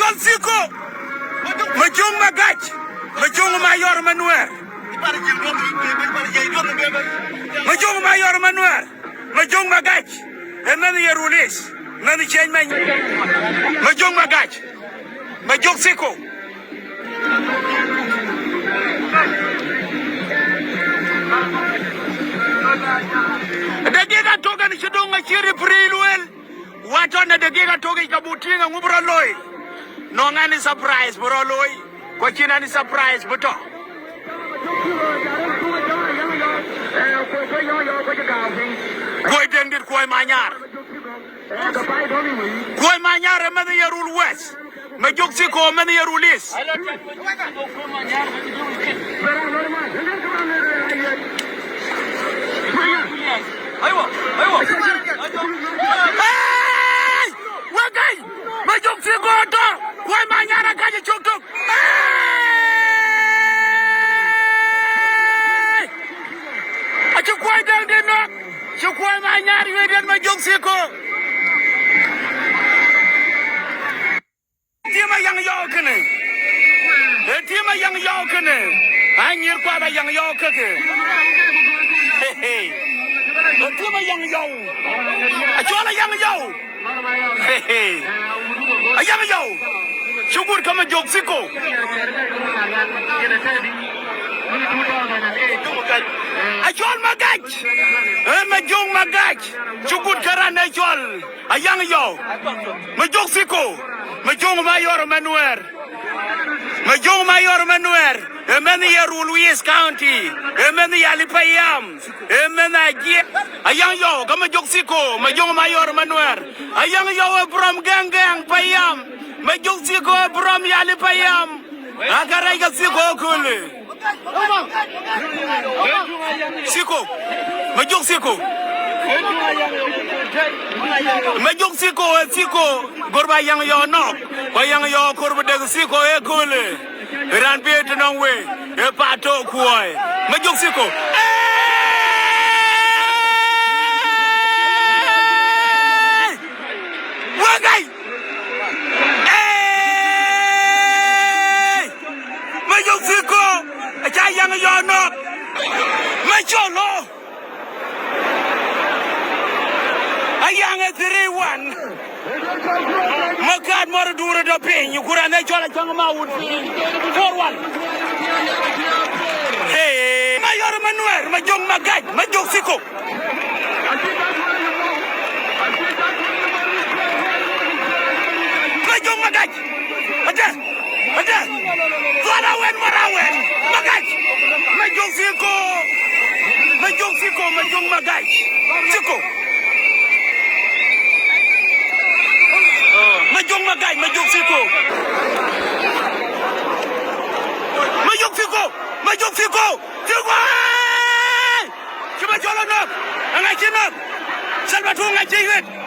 jol siko ma jong ma gach ma jong ma yor manuer ma jong ma yor manuer ma jong ma gach en nan yerulis nan change ma jong ma gach ma jog siko dagiga toga ni chidonga chiri prilwel wato na dagiga toga ikabutinga ngubra loy no ngani surprise bro loy ko china ni surprise buto koy dendir koy manyar man yarul west ma jog si ko man yarulis aywa wagay ma jog si ko to koy manyar ka ci tok aci koy dendir no ci koy manyar weden ma jog si ko tima yang yo kene tima yang yo kene anyir kwa ba yang yo keke tima yang yo achola yang yo yang yo syukur kama joksiko achol magach majong magach syukur karana achol ayang yo majoksiko majong mayor manuer emeni ya Louis County emeni ya Lipayam emeni agie ayang yo kama joksiko majong mayor manuer ayang yo from gang payam majoksiko from ya Lipayam agarai ga siko kule siko majoksiko majong siko gorba yang yo nok ko yang yo korbu de siko e kule ran biet non we e pato kuoy majong siko wagay majong siko cha yang yo nok macholo ayang 3-1 makat mor dure do pin kurane chola chang ma wut 4-1 hey mayor manuer ma jong magaj ma jog siko ma jong magaj ada marawen magaj ma jog siko ma jong magaj siko majong magay majong siko cuma jolo nok angay cinok salbatu ngay jiwet